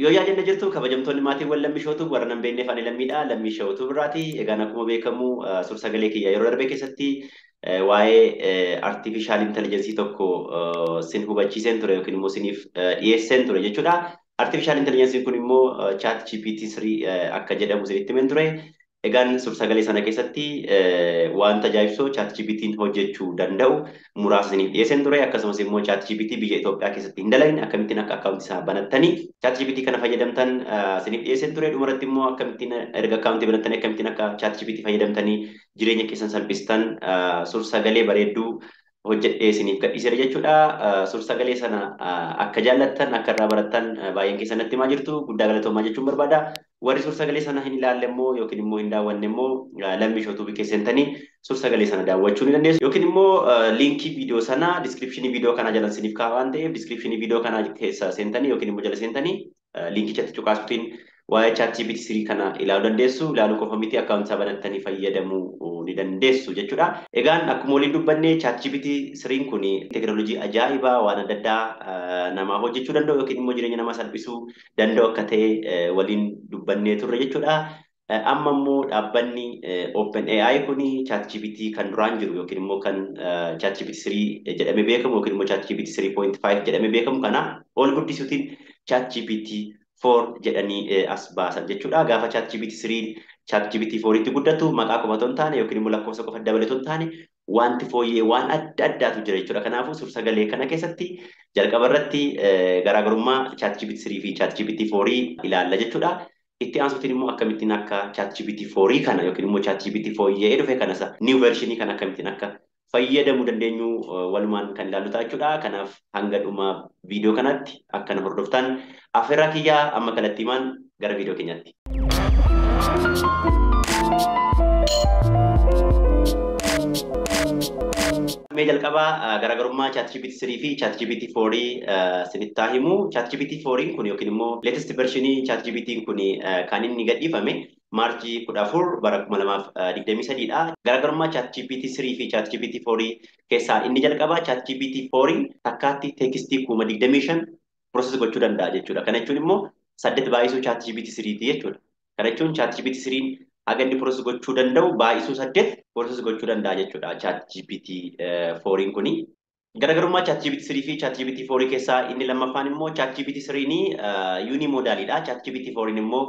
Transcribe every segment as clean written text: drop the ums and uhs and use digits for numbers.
Yoo yaadannoo jirtu kabajamtoonni maatiiwwan lammishootu warra nan beekne faanii lammiidha. Lammishootu biraati. Egaan akkuma beekamu suur-sagalee kiyya yeroo darbe keessatti waa'ee artificial intelligence tokko sin hubachiiseen ture yookiin immoo siniif dhiyeesseen ture jechuudha. Artificial intelligence kun immoo chat GPT-3 akka jedhamu sinitti himen ture. Egaan suur-sagalee sana keessatti wanta ajaa'ibsoo chat GPT'n hojjechuu danda'u muraasa isiniif dhiyeesseen ture. Akkasumas immoo chat GPT biyya Itoophiyaa keessatti hin dalagne akkamittiin akka akkaawuntii isaa banattanii chat GPT kana fayyadamtan isiniif dhiyeesseen ture. Dhumarratti immoo akkamittiin erga akkaawuntii banattanii akkamittiin akka chat GPT fayyadamtanii jireenya keessan salphistan suur-sagalee bareedduu hojjedhee isiniif gadhiiseera jechuudha. Suur-sagalee sana akka jaallattan akka irraa barattan baay'een keessan natti himaa jirtu. Guddaa galatoomaa jechuun barbaada. Warri suur-sagalee sana hin ilaalle immoo yookiin immoo hin daawwanne immoo lammishootuu keessantanii suur-sagalee sana daawwachuu ni dandeessu. Yookiin immoo liinkii viidiyoo sana diskiripshinii viidiyoo kanaa jala isiniif kaa'aa waan ta'eef diskiripshinii viidiyoo kanaa keessa seentanii yookiin immoo jala seentanii liinkichatti cuqaasuutiin waa'ee chat GPT-3 kana ilaaluu dandeessu. Ilaaluu qofa miti akkaawuntii isaa banattanii fayyadamuu ni dandeessu jechuudha. Egaan akkuma waliin dubbanne chat GPT-3 kun teekinooloojii ajaa'ibaa waan adda addaa namaa hojjechuu danda'u yookiin immoo jireenya namaa salphisuu danda'u akka ta'e waliin dubbannee turre jechuudha. Amma immoo dhaabbanni OpenAI kun ChatGPT kan duraan jiru yookiin immoo kan ChatGPT 3 jedhamee beekamu yookiin immoo ChatGPT 3.5 jedhamee beekamu kana ol guddisuutiin ChatGPT 4 jedhanii as baasan jechuudha. Gaafa ChatGPT 3 ChatGPT 4 itti guddatu maqaa qofa otoo hin taane yookiin immoo lakkoofsa qofa dabalatoo hin taane wanti fooyyee waan adda addaatu jira jechuudha. Kanaafuu suur-sagalee kana keessatti jalqaba irratti garaagarummaa ChatGPT 3 fi ChatGPT 4 ilaalla jechuudha. Itti aansuutiin immoo akkamittiin akka ChatGPT 4 kana yookiin immoo ChatGPT fooyyee dhufe kanas new version kana akkamittiin akka fayyadamuu dandeenyu walumaan kan ilaallu ta'a jechuudha. Kanaaf hanga dhuma viidiyoo kanatti akka na hordoftan afeerraa kiyyaa amma kallattiimaan gara viidiyoo keenyaatti. Mee jalqabaa garaagarummaa ChatGPT 3 fi ChatGPT 4 sinitti himu. ChatGPT 4 kun yookiin immoo latest versionii ChatGPT kun kan inni gadhiifame Maarchii 14 bara 2023 dha. Garaagarummaa ChatGPT 3 fi ChatGPT 4 keessaa inni jalqabaa ChatGPT 4 takkaatti teekstii 25,000 process gochuu danda'a jechuudha. Kana jechuun immoo 8 baay'isuu ChatGPT 3 jechuudha. Kana jechuun ChatGPT 3 haga inni process gochuu danda'u baay'isuu 8 process gochuu danda'a jechuudha ChatGPT 4 kuni. Garaagarummaa ChatGPT 3 fi ChatGPT 4 keessaa inni lammaffaan immoo ChatGPT 3 unimodaalidha. ChatGPT 4 immoo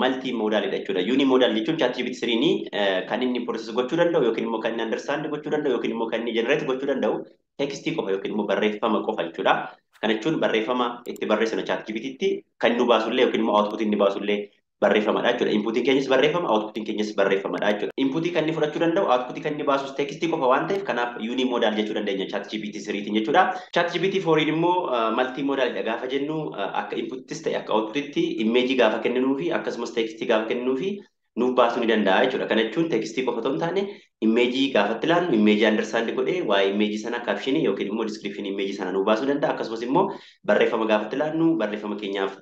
multimodaalidha jechuudha. Unimodaal jechuun ChatGPT 3 kan inni process gochuu danda'u yookiin immoo kan inni understand gochuu danda'u yookiin immoo kan inni generate gochuu danda'u tekstii qofa yookiin immoo barreeffama qofa jechuudha. Kana jechuun barreeffama itti barreessinu ChatGPT'tti kan nu baasullee yookiin immoo output inni baasullee barreeffamadha jechuudha. Inputiin keenyas barreeffama, outputiin keenyas barreeffamadha jechuudha. Inputii kan inni fudhachuu danda'u, outputii kan inni baasus tekstii qofa waan ta'eef kanaaf unimodaal jechuu dandeenya ChatGPT 3tiin jechuudha. ChatGPT 4 immoo multimodaalidha gaafa jennu akka inputittis ta'e akka outputitti imeejii gaafa kenninuu fi akkasumas tekstii gaafa kenninuu fi nuuf baasuu ni danda'a jechuudha. Kana jechuun tekstii qofa otoo hin taane imeejii gaafatti ilaannu imeejii understand godhee waa'ee imeejii sana captionii yookiin immoo description imeejii sana nuuf baasuu danda'a. Akkasumas immoo barreeffama gaafatti ilaannu barreeffama keenyaaf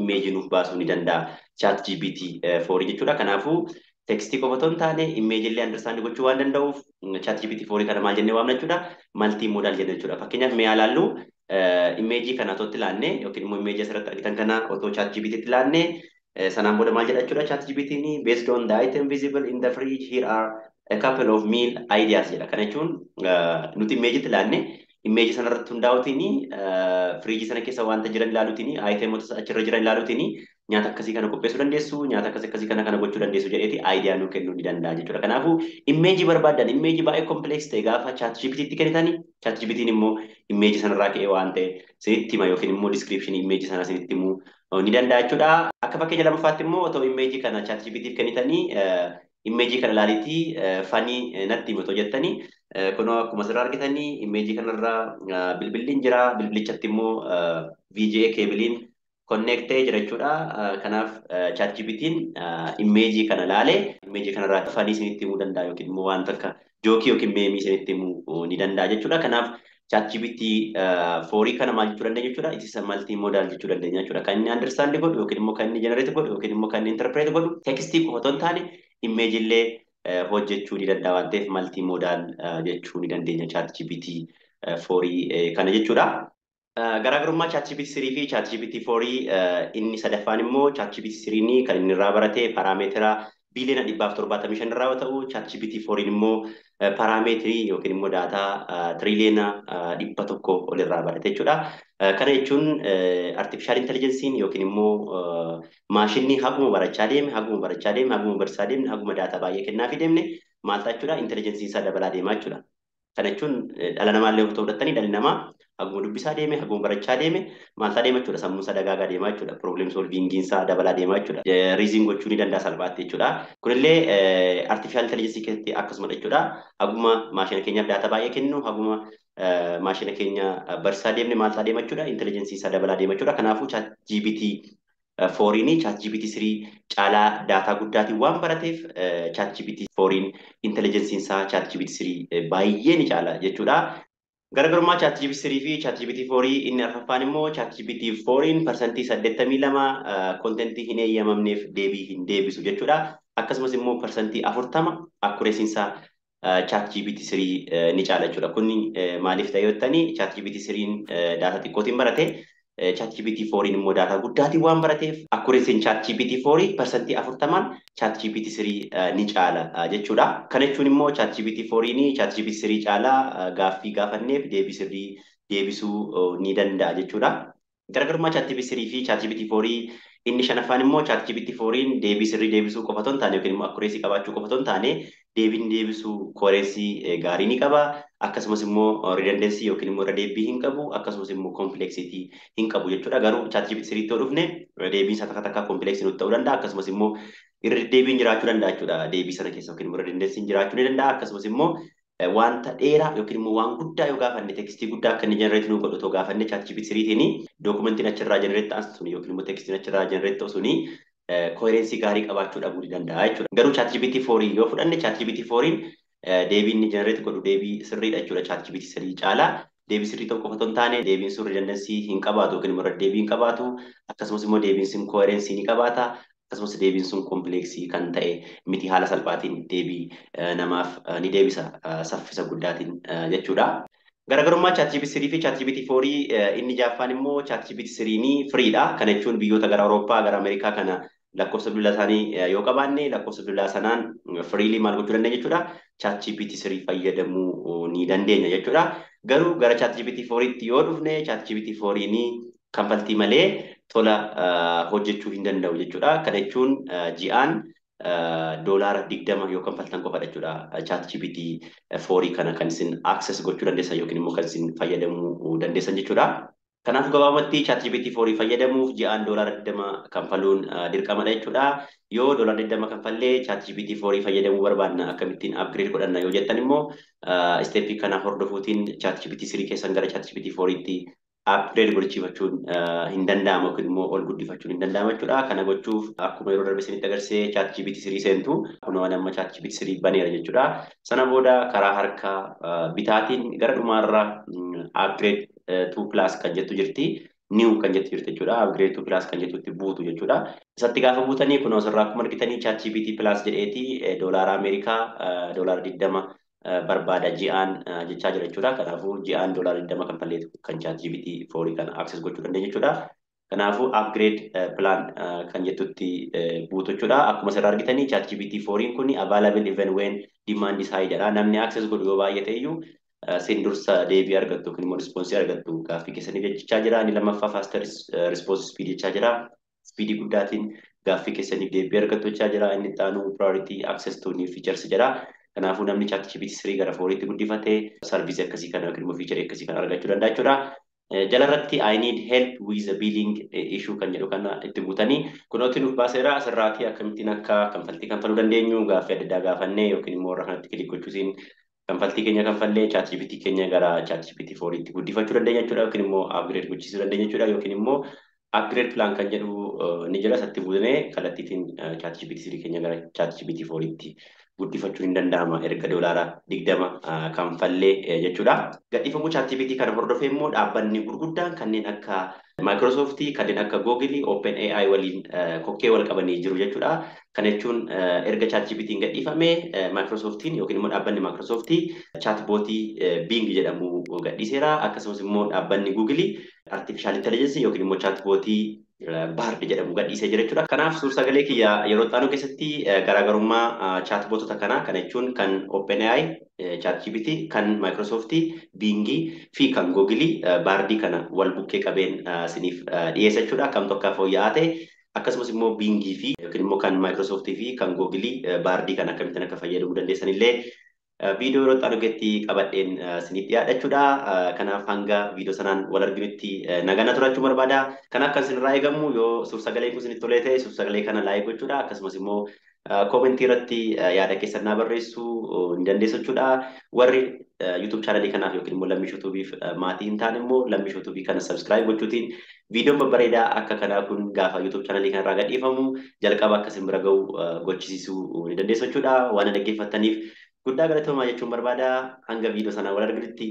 imeejii nuuf baasuu ni danda'a ChatGPT 4 jechuudha. Kanaafuu tekstii qofa otoo hin taane imeejii illee understand gochuu waan danda'uuf ChatGPT 4 kana maal jennee waamna jechuudha. Multimodal jenna jechuudha. Fakkeenyaaf mee ilaallu imeejii kana otoo ilaanne yookiin immoo imeejii asirratti argitan kana otoo ChatGPT ilaanne sanaan booda maal jedha jechuudha ChatGPT based on the item visible in the fridge here are a couple of meal ideas jedha. Kana jechuun nuti imeejii ilaanne imeejii sanarratti hundaa'uutiin firiijii sana keessa wanta jiran ilaaluutiin iteemota achirra jiran ilaaluutiin nyaata akkasii kana qopheessuu dandeessu nyaata akkasii kana gochuu dandeessu jedheeti aayidiyaa nuu kennuu ni danda'a jechuudha. Kanaafuu imeejii barbaadan imeejii baay'ee kompleeks ta'e gaafa ChatGPT'tti kennitanii ChatGPT'n immoo imeejii sanarraa ka'ee waan ta'e sinitti hima yookiin immoo diskiripshinii imeejii sana sinitti himuu ni danda'a jechuudha. Akka fakkeenya lamaffaatti immoo otoo imeejii kana ChatGPT'f kennitanii imeejii kana ilaaliitii fanii natti himatu jettanii kunoo akkuma asirraa argitanii imeejii kanarraa bilbilliin jira bilbilichatti immoo VGA keebiliin connectee jira jechuudha. Kanaaf ChatGPT'n imeejii kana ilaalee imeejii kanarraa fanii isinitti himuu danda'a yookiin immoo wanta akka jookii yookiin meemii isinitti himuu ni danda'a jechuudha. Kanaaf ChatGPT 4 kana maal jechuu dandeenya jechuudha. It is a multimodal jechuu dandeenya jechuudha. Kan inni understand godhu yookiin immoo kan inni generate godhu yookiin immoo kan inni interpret godhu tekstii qofa otoo hin taane imeejii illee hojjechuu ni danda'a waan ta'eef multimodal jechuu ni dandeenya ChatGPT 4 kana jechuudha. Garaagarummaa ChatGPT 3 fi ChatGPT 4 inni sadaffaan immoo ChatGPT 3 kan inni irraa barate paraameetira biiliyoona 175 irraa yoo ta'u ChatGPT 4 immoo paraameetirii yookiin immoo daataa tiriliyoona 100 ol irraa barate jechuudha. Kana jechuun artificial intelligence'n yookiin immoo maashinni haguma barachaa deeme haguma barachaa deemne haguma daataa baay'ee kennaa fi deemne maal ta'a jechuudha intelligensiin isaa dabalaa deemaa jechuudha. Kana jechuun dhala namaallee yoo fudhattanii dhalli namaa haguma dubbisaa deeme haguma barachaa deeme maal ta'a deema jechuudha sammuun isaa dagaagaa deemaa jechuudha problem solving isaa dabalaa deemaa jechuudha riizin gochuu ni danda'a salphaatti jechuudha kunillee artificial intelligence keessatti akkasuma jechuudha haguma maashina keenyaaf daataa baay'ee kennu haguma maashina keenya barsiisaa deemne maal ta'a deema jechuudha intelligence isaa dabalaa deema jechuudha kanaafuu ChatGPT 4 ChatGPT 3 caalaa daataa guddaatiin waan barateef ChatGPT 4 intelligence isaa ChatGPT 3 baay'ee ni caala jechuudha. Garaagarummaa ChatGPT 3 fi ChatGPT 4 inni arfaffaan immoo ChatGPT 4 parsantii 82 kontentii hin eeyyamamneef deebii hin deebisu jechuudha. Akkasumas immoo parsantii 40 akkureesiinsaa ChatGPT 3 ni caala jechuudha. Kun maaliif ta'e yoo ta'ani ChatGPT 3 daataa xiqqootiin barate ChatGPT 4 immoo daataa guddaatiin waan barateef akkureesiin ChatGPT 4 parsantii 40 ChatGPT 3 ni caala jechuudha. Kana jechuun immoo ChatGPT 4 ni ChatGPT 3 caala gaaffii gaafanneef deebii sirrii deebisuu ni danda'a jechuudha. Garaagarummaa ChatGPT 3 fi ChatGPT 4 inni shanaffaan immoo ChatGPT 4 deebii sirrii deebisuu qofa otoo hin taane yookiin immoo akkureesii qabaachuu qofa otoo hin taane deebiin deebisuu koherensii gaarii ni qaba. Akkasumas immoo redundancy yookiin immoo irra deebii hin qabu akkasumas immoo complexity hin qabu jechuudha. Garuu ChatGPT 3 yoo dhufne deebiin isaa takka takka complex nutti ta'uu danda'a akkasumas immoo irra deebiin jiraachuu danda'a jechuudha. Deebii sana keessa yookiin immoo redundancy jiraachuu ni danda'a akkasumas immoo wanta dheeraa yookiin immoo waan guddaa yoo gaafanne tekstii guddaa akka inni generate nu godhu otoo gaafanne ChatGPT 3 dokumentiin achirraa generate ta'an suni yookiin immoo tekstiin achirraa generate ta'u suni koherensii gaarii qabaachuu dhabuu ni danda'a jechuudha. Garuu ChatGPT 4 yoo fudhanne ChatGPT 4 deebiin inni generate godhu deebii sirriidha jechuudha. ChatGPT 3 caalaa deebii sirrii tokko qofa otoo hin taane deebiin sun redundancy hin qabaatu yookiin immoo deebii hin qabaatu akkasumas immoo deebiin sun koherensii ni qabaata. Akkasumas deebiin sun kompleksii kan ta'e miti haala salphaatiin deebii namaaf ni deebisa saffisa guddaatiin jechuudha. Garaagarummaa ChatGPT 3 fi ChatGPT 4 inni jaaffaan immoo ChatGPT 3 ni firiidha. Kana jechuun biyyoota gara Awurooppaa gara Ameerikaa kana lakkoofsa bilbilaa isaanii yoo qabaanne lakkoofsa bilbilaa sanaan firiilii maal gochuu dandeenya jechuudha. ChatGPT 3 fayyadamuu ni dandeenya jechuudha. Garuu gara ChatGPT 4tti yoo dhufne ChatGPT 4 ni kanfaltii malee tola hojjechuu hin danda'u jechuudha. Kana jechuun ji'aan doolaara 20 yoo kanfaltan qofadha jechuudha. ChatGPT 4 kana kan isin access gochuu dandeessan yookiin immoo kan isin fayyadamuu dandeessan jechuudha. Kanaafuu gabaabumatti ChatGPT 4 fayyadamuuf ji'aan doolaara 20 kanfaluun dirqamadha jechuudha. Yoo doolaara 20 kanfallee ChatGPT 4 fayyadamuu barbaadna akkamittiin upgrade godhanna yoo jettan immoo steppii kana hordofuutiin ChatGPT 3 keessan gara ChatGPT 4tti upgrade gochuun hin danda'amu yookiin immoo ol guddifachuun hin danda'amu jechuudha. Kana gochuuf akkuma yeroo darbe isinitti agarsiise ChatGPT 3 seentu kunoo amma ChatGPT 3 baneera jechuudha. Sana booda karaa harka bitaatiin gara dhumaarra upgrade 2 plus kan jettu jirti. New kan jettu jirti jechuudha. Upgrade 2 plus kan jettutti buutu jechuudha. Isatti gaafa buutanii kunoo asirraa akkuma argitanii ChatGPT plus jedheeti doolaara Ameerikaa doolaara 20 barbaada ji'aan jechaa jira jechuudha. Kanaafuu ji'aan doolaara 20 kanfalleetu kan ChatGPT 4 kana access gochuu dandeenya jechuudha. Kanaafuu upgrade plan kan jettutti buutu jechuudha. Akkuma asirraa argitanii ChatGPT 4 kun available even when demand is high jedha. Namni access godhu yoo baay'ee ta'eyyuu sin dursa deebii argattu yookiin immoo response argattu gaaffii keessaniif jechaa jira. Inni lammaffaa faster response speed jechaa jira. Speed guddaatiin gaaffii keessaniif deebii argattu jechaa jira. Inni itti aanu priority access to new features jedha. Kanaafuu namni ChatGPT 3 gara 4tti guddifatee sarviisii akkasii kana yookiin immoo fiicharii akkasii kana argachuu danda'a jechuudha. Jalarratti I need help with the billing issue kan jedhu kana itti buutanii kunooti nuuf baaseera asirraatii akkamittiin akka kanfaltii kanfaluu dandeenyu gaaffii adda addaa gaafannee yookiin immoo irra kanatti kilik gochuutiin kanfaltii keenya kanfallee ChatGPT keenya gara ChatGPT 4tti guddifachuu dandeenya jechuudha yookiin immoo upgrade gochiisuu dandeenya jechuudha yookiin immoo upgrade plan kan jedhu ni jira isatti buutnee kallattiitiin ChatGPT 3 keenya gara ChatGPT 4tti guddifachuun hin danda'ama erga doolaara 20 kanfallee jechuudha. Gadhiifamuu ChatGPT kana hordofee immoo dhaabbanni gurguddaan kanneen akka Microsoft, kanneen akka Google, OpenAI waliin kokkee wal qabanii jiru jechuudha. Kana jechuun erga ChatGPT'n gadhiifame Microsoftiin yookiin immoo dhaabbanni Microsoftii chatbootii Bing jedhamu gadhiiseera. Akkasumas immoo dhaabbanni Google Artificial Intelligence yookiin immoo chatbootii Bard jedhamu gadhiisee jira jechuudha. Kanaaf suur-sagalee kiyya yeroo itti aanu keessatti garaagarummaa chatbootota kanaa kana jechuun kan OpenAI ChatGPT kan Microsoft Bing fi kan Google Bard kana wal bukkee qabeen isiniif dhiyeessa jechuudha. Akkam tokko fooyya'aa ta'e akkasumas immoo Bing fi yookiin immoo kan Microsoft fi kan Google Bard kana akkamittiin akka fayyadamuu dandeessan illee viidiyoo yeroo itti dhugeetti qabadheen isiniif dhiyaadha jechuudha. Kanaaf hanga viidiyoo sanaan wal arginutti nagaan turachuu barbaada. Kanaaf kan isinirraa eegamu yoo suur-sagaleen kun isinitti tolee ta'e suur-sagalee kana laayik gochuudha. Akkasumas immoo koomentii irratti yaada keessan naa barreessuu ni dandeessu jechuudha. Warri YouTube channelii kanaaf yookiin immoo lammii yuutuubiif maatii hin taane immoo lammii yuutuubii kana subscribe gochuutiin viidiyoon babbareedaa akka kanaa kun gaafa YouTube channelii kanarraa gadhiifamu jalqaba akka isin bira ga'u gochisiisuu ni dandeessu jechuudha. Waan dhaggeeffattaniif guddaa galatoomaa jechuun barbaada. Hanga viidiyoo sanaa wal arginutti